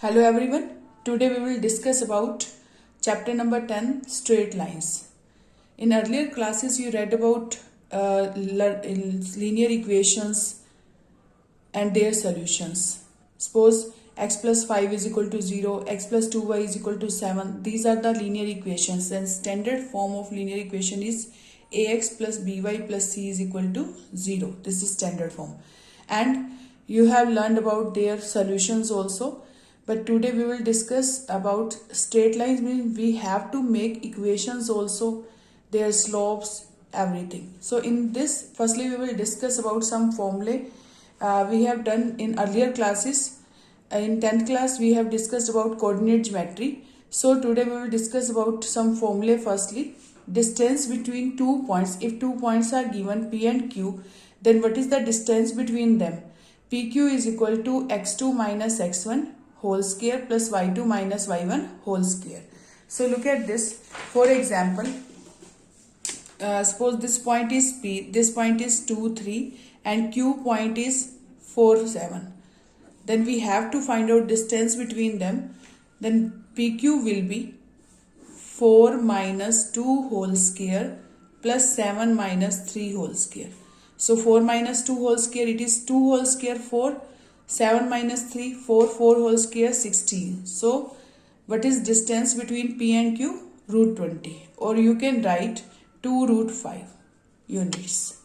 Hello everyone. Today we will discuss about chapter number 10, straight lines. In earlier classes you read about linear equations and their solutions. Suppose x plus 5 is equal to 0, x plus 2y is equal to 7. These are the linear equations, and standard form of linear equation is ax plus by plus c is equal to 0. This is standard form. And you have learned about their solutions also. But today we will discuss about straight lines, means we have to make equations also, their slopes, everything. So in this, firstly we will discuss about some formulae we have done in earlier classes. In 10th class we have discussed about coordinate geometry. So today we will discuss about some formulae. Firstly, distance between 2 points. If 2 points are given P and Q, then what is the distance between them? PQ is equal to x2 minus x1 whole square plus y2 minus y1 whole square. So look at this. For example, suppose this point is P, this point is 2, 3 and Q point is 4, 7. Then we have to find out distance between them. Then PQ will be 4 minus 2 whole square plus 7 minus 3 whole square. So 4 minus 2 whole square, it is 2 whole square 4. 7 minus 3, 4 whole square 16. So what is distance between P and Q? Root 20. Or you can write 2 root 5 units.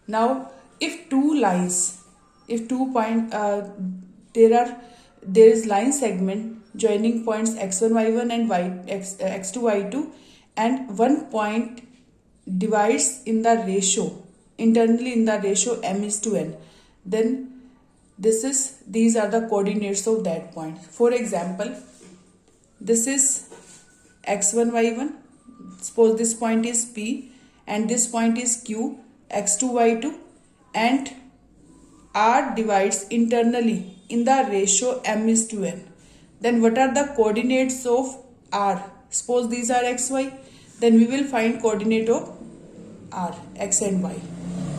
Now if two lines, if 2 point, there is line segment joining points x1 y1 and x2 y2, and one point divides in the ratio, internally in the ratio m is to n, then these are the coordinates of that point. For example, this is x1 y1. Suppose this point is P and this point is Q, x2 y2, and R divides internally in the ratio m is to n. Then what are the coordinates of R? Suppose these are xy, then we will find coordinate of R, x and y.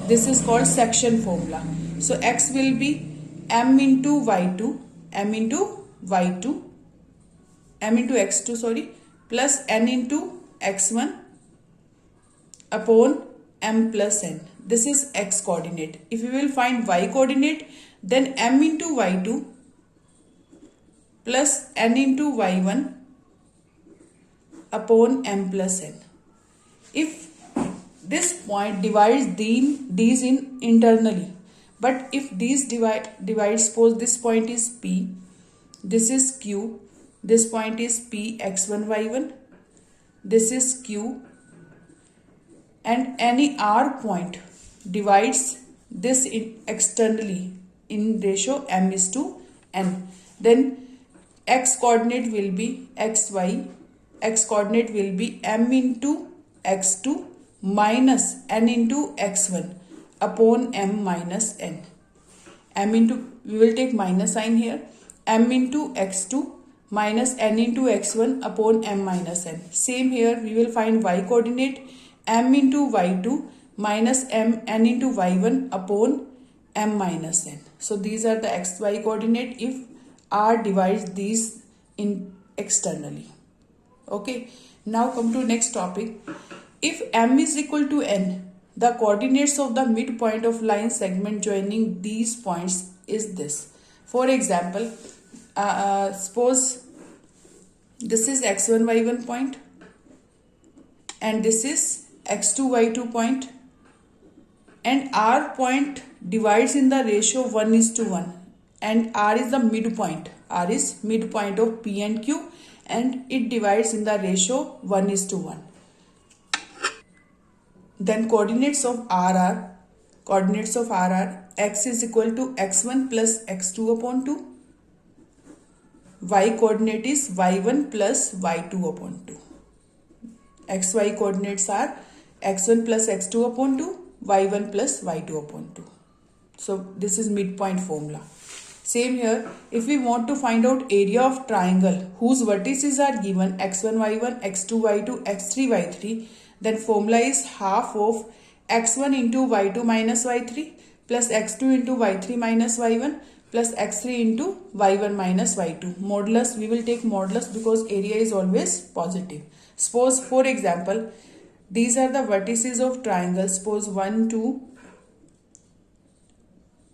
This is called section formula. So x will be m into y2, m into y2, m into x2 sorry, plus n into x1 upon m plus n. This is x coordinate. If we will find y coordinate, then m into y2 plus n into y1 upon m plus n. If this point divides these in internally, but if these divide, suppose this point is P, this is Q, this point is P x1 y1, this is Q, and any R point divides this externally in ratio m is to n, then x coordinate will be xy, x coordinate will be m into x2 minus n into x1 upon m minus n. M into, we will take minus sign here, m into x2 minus n into x1 upon m minus n. Same here, we will find y coordinate, m into y2 minus n into y1 upon m minus n. So these are the xy coordinate if R divides these in externally. Okay, now come to next topic. If m is equal to n, the coordinates of the midpoint of line segment joining these points is this. For example, suppose this is x1 y1 point and this is x2 y2 point, and R point divides in the ratio 1 is to 1, and R is the midpoint. R is midpoint of P and Q, and it divides in the ratio 1 is to 1. Then coordinates of R are x is equal to x1 plus x2 upon 2. Y coordinate is y1 plus y2 upon 2. XY coordinates are x1 plus x2 upon 2, y1 plus y2 upon 2. So this is midpoint formula. Same here, if we want to find out area of triangle whose vertices are given x1 y1, x2 y2, x3 y3, then formula is half of x1 into y2 minus y3 plus x2 into y3 minus y1 plus x3 into y1 minus y2. Modulus, we will take modulus because area is always positive. Suppose, for example, these are the vertices of triangle. Suppose 1, 2,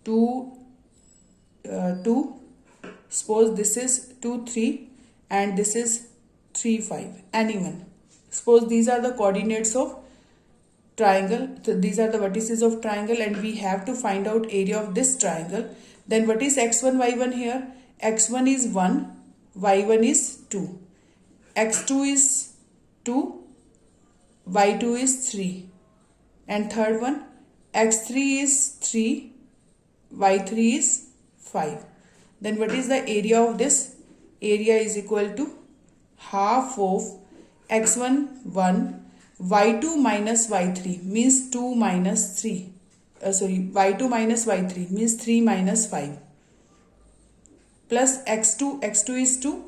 2, 2. Suppose this is 2, 3 and this is 3, 5. Anyone. Suppose these are the coordinates of triangle. So these are the vertices of triangle and we have to find out area of this triangle. Then what is x1, y1 here? x1 is 1, y1 is 2. x2 is 2, y2 is 3. And third one, x3 is 3, y3 is 5. Then what is the area of this? Area is equal to half of x1 1, y2 minus y3 means 2 minus 3. Y2 minus y3 means 3 minus 5. Plus x2 is 2,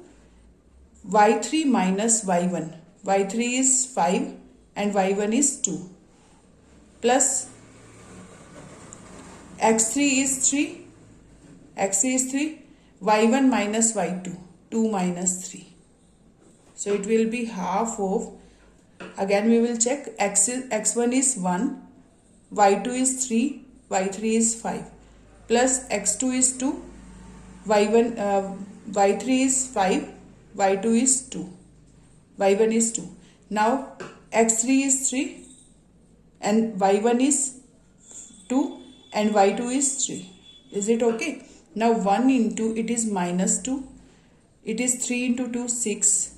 y3 minus y1. y3 is 5 and y1 is 2. Plus x3 is 3, y1 minus y2, 2 minus 3. So it will be half of, again we will check, x1 is 1, y2 is 3, y3 is 5, plus x2 is 2, y3 is 5, y2 is 2, y1 is 2. Now x3 is 3 and y1 is 2 and y2 is 3. Is it okay? Now 1 into, it is minus 2, it is 3 into 2, 6,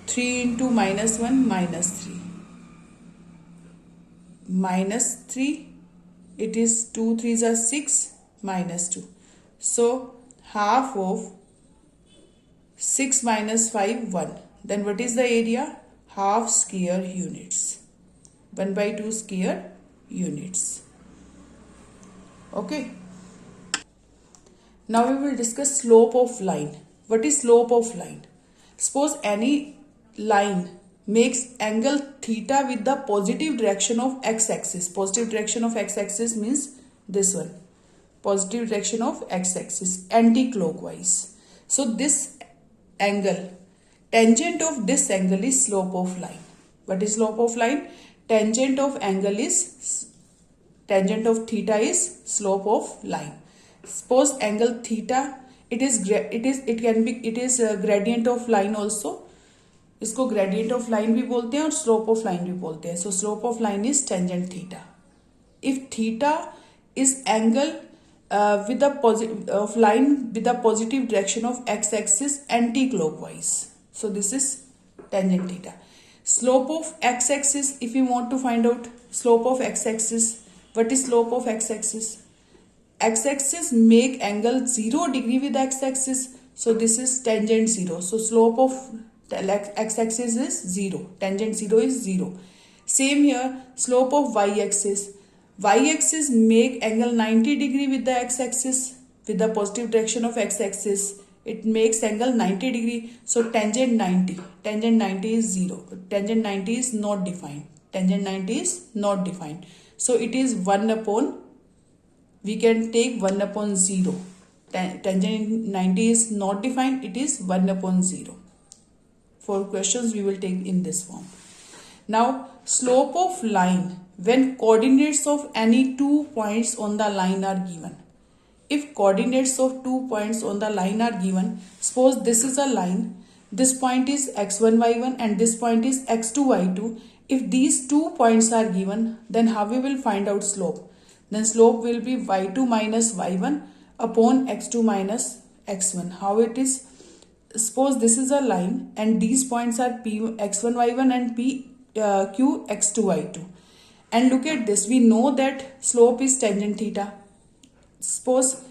3 into minus 1, minus 3. Minus 3, it is 2 3s are 6, minus 2. So half of 6 minus 5, 1. Then what is the area? Half square units. 1 by 2 square units. Okay. Now we will discuss slope of line. What is slope of line? Suppose any line makes angle theta with the positive direction of x-axis. Positive direction of x-axis means this one. Positive direction of x-axis, anti-clockwise. So this angle, tangent of this angle is slope of line. What is slope of line? Tangent of theta is slope of line. Suppose angle theta, it is gradient of line also. इसको gradient of line भी बोलते हैं और slope of line भी बोलते हैं. So slope of line is tangent theta. If theta is angle with the line with the positive direction of x-axis anti-clockwise. So this is tangent theta. Slope of x-axis, if you want to find out slope of x-axis, what is slope of x-axis? X-axis make angle 0 degree with x-axis. So this is tangent 0. So slope of x-axis is 0. Tangent 0 is 0. Same here, slope of y-axis. Y-axis make angle 90 degree with the x-axis. With the positive direction of x-axis, it makes angle 90 degree. So tangent 90. Tangent 90 is 0. Tangent 90 is not defined. Tangent 90 is not defined. So it is 1 upon, we can take 1 upon 0. Tangent 90 is not defined. It is 1 upon 0. For questions we will take in this form. Now slope of line when coordinates of any 2 points on the line are given. If coordinates of 2 points on the line are given, suppose this is a line, this point is x1 y1 and this point is x2 y2. If these 2 points are given, then how we will find out slope? Then slope will be y2 minus y1 upon x2 minus x1. How it is? Suppose this is a line and these points are p x1 y1 and p q x2 y2. And look at this, we know that slope is tangent theta. Suppose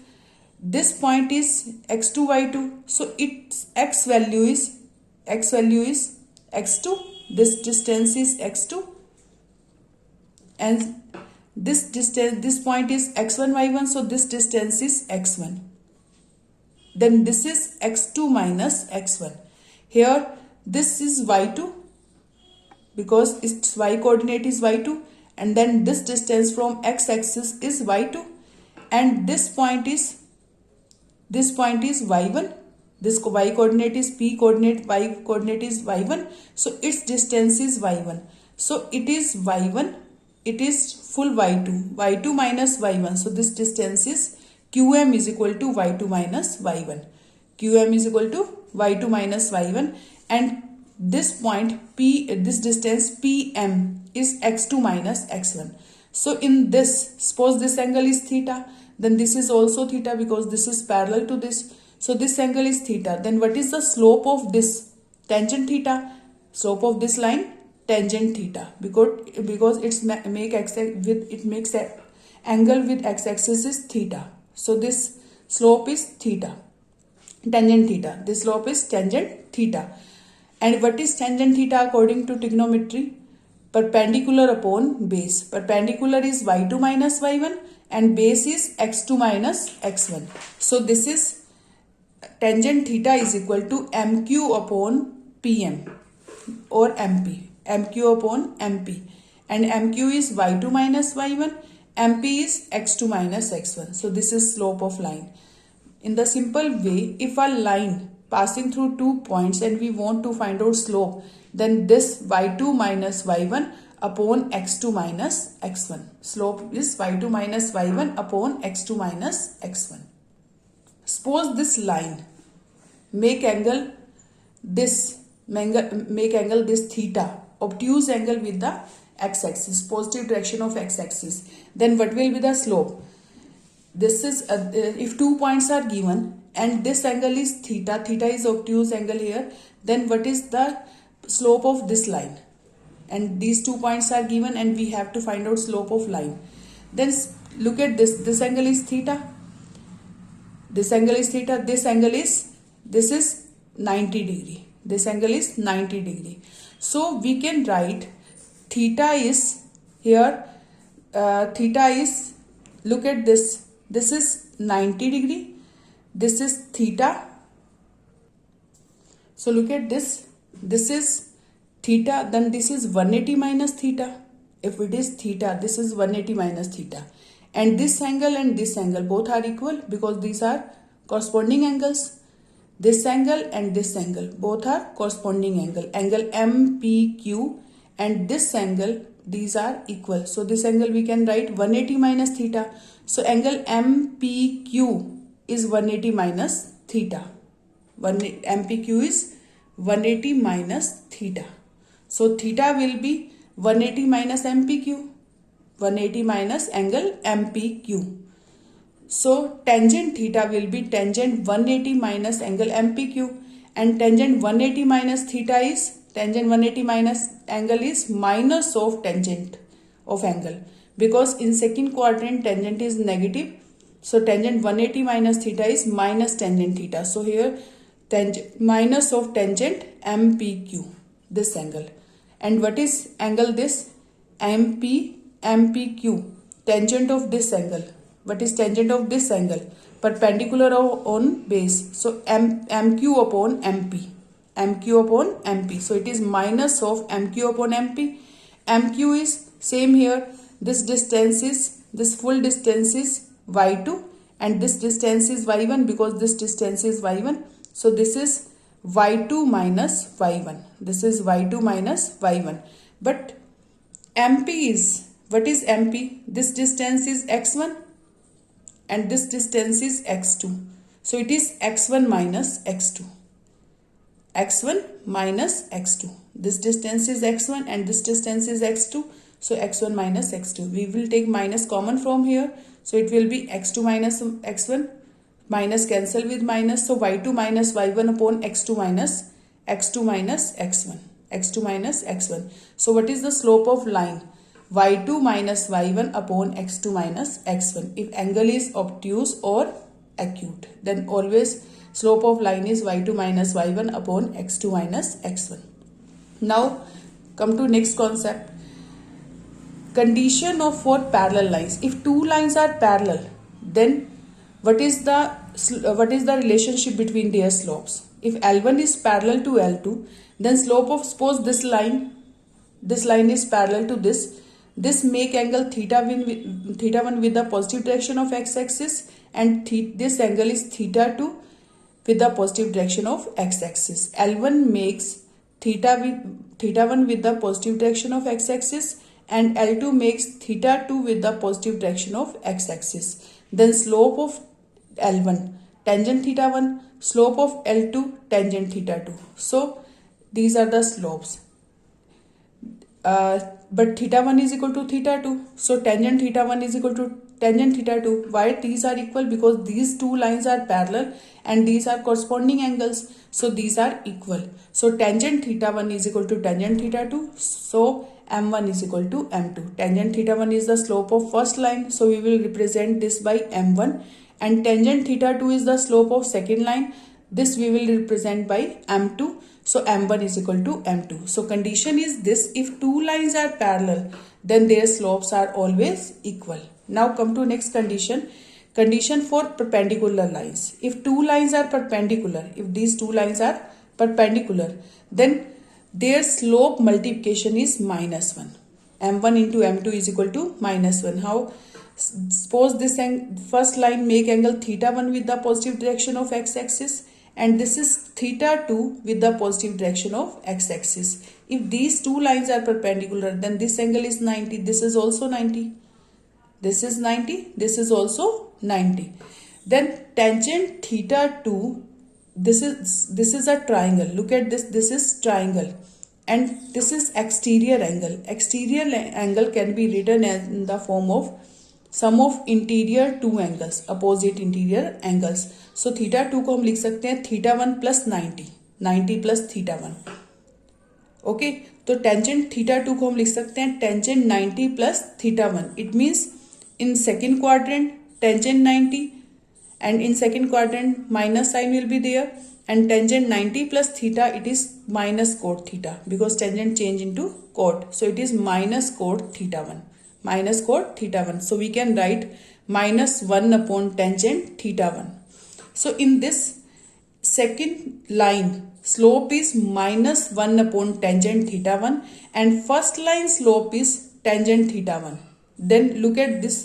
this point is x2 y2, so its x value is x2, this distance is x2, and this point is x1 y1, so this distance is x1. Then this is x2 minus x1. Here this is y2 because its y coordinate is y2, and then this distance from x-axis is y2, and this point is y1. This y coordinate is p coordinate, y coordinate is y1. So its distance is y1. So it is y1. It is full y2 minus y1. So this distance is qm is equal to y2 minus y1. qm is equal to y2 minus y1, and this point p, this distance pm is x2 minus x1. So in this, suppose this angle is theta, then this is also theta because this is parallel to this. So this angle is theta. Then what is the slope of this? Tangent theta. Slope of this line? Tangent theta. Because it makes an angle with x-axis is theta. So this slope is theta. Tangent theta. This slope is tangent theta. And what is tangent theta according to trigonometry? Perpendicular upon base. Perpendicular is y2 minus y1 and base is x2 minus x1. So this is tangent theta is equal to mq upon pm or mp. mq upon mp. And mq is y2 minus y1. mp is x2 minus x1. So this is slope of line. In the simple way, if a line passing through 2 points and we want to find out slope, then this y2 minus y1 upon x2 minus x1. Slope is y2 minus y1 upon x2 minus x1. Suppose this line make angle this theta, obtuse angle with the x-axis, positive direction of x-axis. Then what will be the slope? This is if 2 points are given and this angle is theta, theta is obtuse angle here, then what is the slope of this line? And these 2 points are given and we have to find out slope of line. Then look at this angle is theta, this angle is theta, this is 90 degree, this angle is 90 degree. So we can write theta is here, theta is, look at this is 90 degree, this is theta. So look at this is theta, then this is 180 minus theta. If it is theta, this is 180 minus theta. And this angle both are equal because these are corresponding angles. This angle and this angle both are corresponding angle. Angle MPQ and this angle, these are equal. So this angle we can write 180 minus theta. So angle MPQ is 180 minus theta. MPQ is 180 minus theta. So theta will be 180 minus MPQ. 180 minus angle MPQ. So tangent theta will be tangent 180 minus angle MPQ, and tangent 180 minus theta is, tangent 180 minus angle is minus of tangent of angle, because in second quadrant tangent is negative. So tangent 180 minus theta is minus tangent theta. So here tangent minus of tangent MPQ, this angle. And what is angle this? MPQ, tangent of this angle. What is tangent of this angle? Perpendicular on base. So MQ upon MP. MQ upon MP. So it is minus of MQ upon MP. MQ is same here. This distance is, this full distance is y2 and this distance is y1 because this distance is y1. So this is y2 minus y1. This is y2 minus y1. But MP is, what is MP? This distance is x1 and this distance is x2. So it is x1 minus x2. x1 minus x2. This distance is x1 and this distance is x2. So x1 minus x2. We will take minus common from here. So it will be x2 minus x1. Minus cancel with minus. So y2 minus y1 upon x2 minus x1. x2 minus x1. So what is the slope of line? y2 minus y1 upon x2 minus x1. If angle is obtuse or acute, then always slope of line is y2 minus y1 upon x2 minus x1. Now come to next concept. Condition of for parallel lines. If two lines are parallel, then what is the relationship between their slopes? If L1 is parallel to L2, then slope of, suppose this line is parallel to this, This make angle theta1 with the positive direction of x-axis, and this angle is theta2 with the positive direction of x-axis. L1 makes theta1 with the positive direction of x-axis, and L2 makes theta2 with the positive direction of x-axis. Then slope of L1 tangent theta1, slope of L2 tangent theta2. So these are the slopes. But theta1 is equal to theta2. So tangent theta1 is equal to tangent theta2. Why these are equal? Because these two lines are parallel and these are corresponding angles. So these are equal. So tangent theta1 is equal to tangent theta2. So m1 is equal to m2. Tangent theta1 is the slope of first line. So we will represent this by m1. And tangent theta2 is the slope of second line. This we will represent by m2. So m1 is equal to m2. So condition is this: if two lines are parallel, then their slopes are always equal. Now come to next condition. Condition for perpendicular lines. If two lines are perpendicular, if these two lines are perpendicular, then their slope multiplication is -1. m1 into m2 is equal to -1. How? Suppose this first line make angle theta1 with the positive direction of x-axis, and this is theta2 with the positive direction of x-axis. If these two lines are perpendicular, then this angle is 90. This is also 90. This is 90. This is also 90. Then tangent theta2. This is a triangle. Look at this. This is triangle, and this is exterior angle. Exterior angle can be written as in the form of sum of interior two angles, opposite interior angles. So theta two को हम लिख सकते हैं theta one plus 90 plus theta one. Okay, तो tangent theta two को हम लिख सकते हैं tangent 90 plus theta one. It means in second quadrant tangent 90 and in second quadrant minus sign will be there, and tangent 90 plus theta, it is minus cot theta because tangent change into cot. So it is minus cot theta1. Minus cot theta1. So we can write minus 1 upon tangent theta1. So in this second line, slope is minus 1 upon tangent theta1 and first line slope is tangent theta1. Then look at this,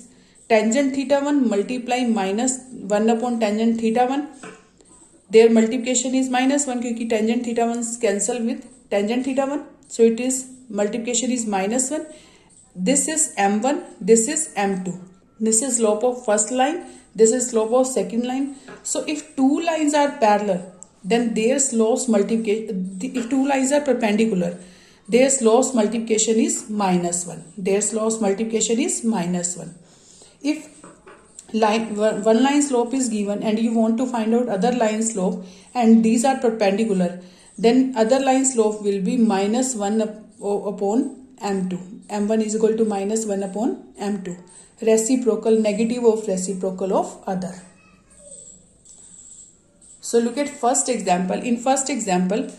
tangent theta1 multiply minus 1 upon tangent theta1. Their multiplication is minus 1 क्योंकि tangent theta1 cancel with tangent theta1. So it is multiplication is minus 1. This is m1, this is m2. This is slope of first line, this is slope of second line. So if two lines are parallel, then their slopes multiplication, if two lines are perpendicular, their slopes multiplication is minus 1. Their slopes multiplication is minus 1. If one line slope is given and you want to find out other line slope and these are perpendicular, then other line slope will be minus 1 upon m2. m1 is equal to minus 1 upon m2. Reciprocal, negative of reciprocal of other. So look at first example. In first example,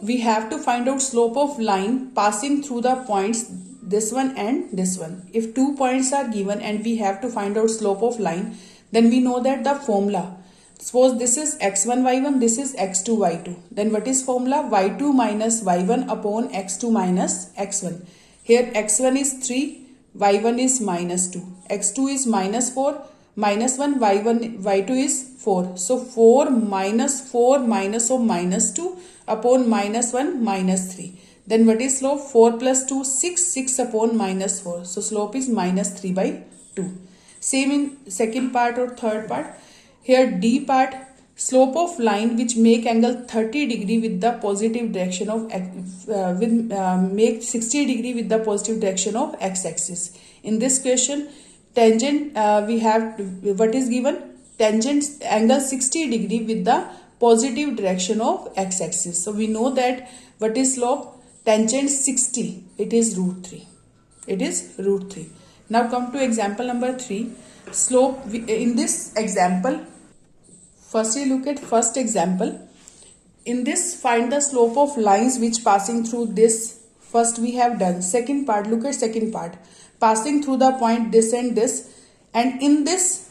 we have to find out slope of line passing through the points this one and this one. If 2 points are given and we have to find out slope of line, then we know that the formula. Suppose this is x1 y1, this is x2 y2. Then what is formula? y2 minus y1 upon x2 minus x1. Here x1 is 3, y1 is minus 2, x2 is minus 4, minus 1, y2 is 4. So 4 minus of minus 2 upon minus 1 minus 3. Then what is slope? 4 plus 2, 6 upon minus 4. So slope is minus 3 by 2. Same in second part or third part. Here D part, slope of line which make angle 30 degree with the positive direction of make 60 degree with the positive direction of x-axis. In this question, tangent we have what is given? Tangent angle 60 degree with the positive direction of x-axis. So we know that what is slope? Tangent 60, it is root 3. It is root 3. Now come to example number 3. Slope in this example. Firstly, look at first example. In this, find the slope of lines which passing through this. First we have done. Second part, look at second part. Passing through the point this and this. And in this,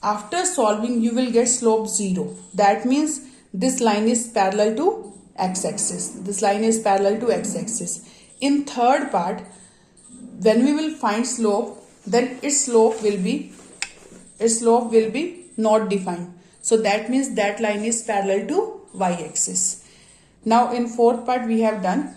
after solving, you will get slope 0. That means this line is parallel to x-axis. This line is parallel to x-axis. In third part, when we will find slope, then its slope will be not defined. So that means that line is parallel to y-axis. Now in fourth part we have done.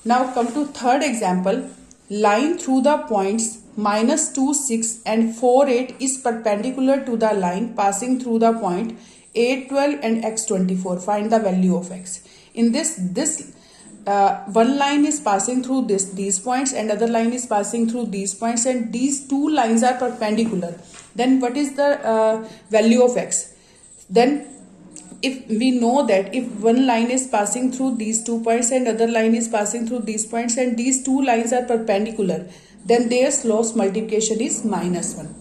Now come to third example. Line through the points minus 2, 6 and 4, 8 is perpendicular to the line passing through the point 8, 12 and x 24. Find the value of x. In this one line is passing through these points and other line is passing through these points, and these two lines are perpendicular. Then what is the value of x? Then if we know that if one line is passing through these 2 points and other line is passing through these points and these two lines are perpendicular, then their slopes multiplication is minus 1.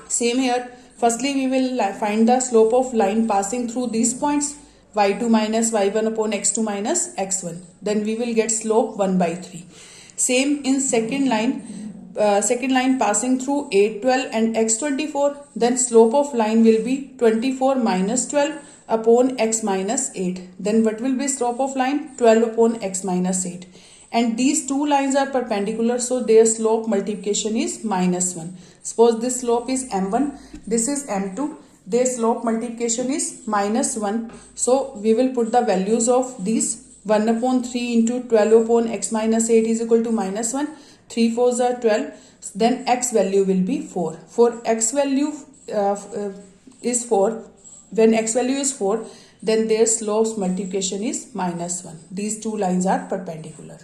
Same here. Firstly, we will find the slope of line passing through these points, y2 minus y1 upon x2 minus x1. Then we will get slope 1 by 3. Same in second line passing through 8, 12 and x24. Then slope of line will be 24 minus 12 upon x minus 8. Then what will be slope of line? 12 upon x minus 8. And these two lines are perpendicular, so their slope multiplication is minus 1. Suppose this slope is m1, this is m2. Their slope multiplication is minus 1. So we will put the values of these. 1 upon 3 into 12 upon x minus 8 is equal to minus 1. 3 4s are 12. Then x value will be 4. For x value is 4. When x value is 4, then their slopes multiplication is minus 1. These two lines are perpendicular.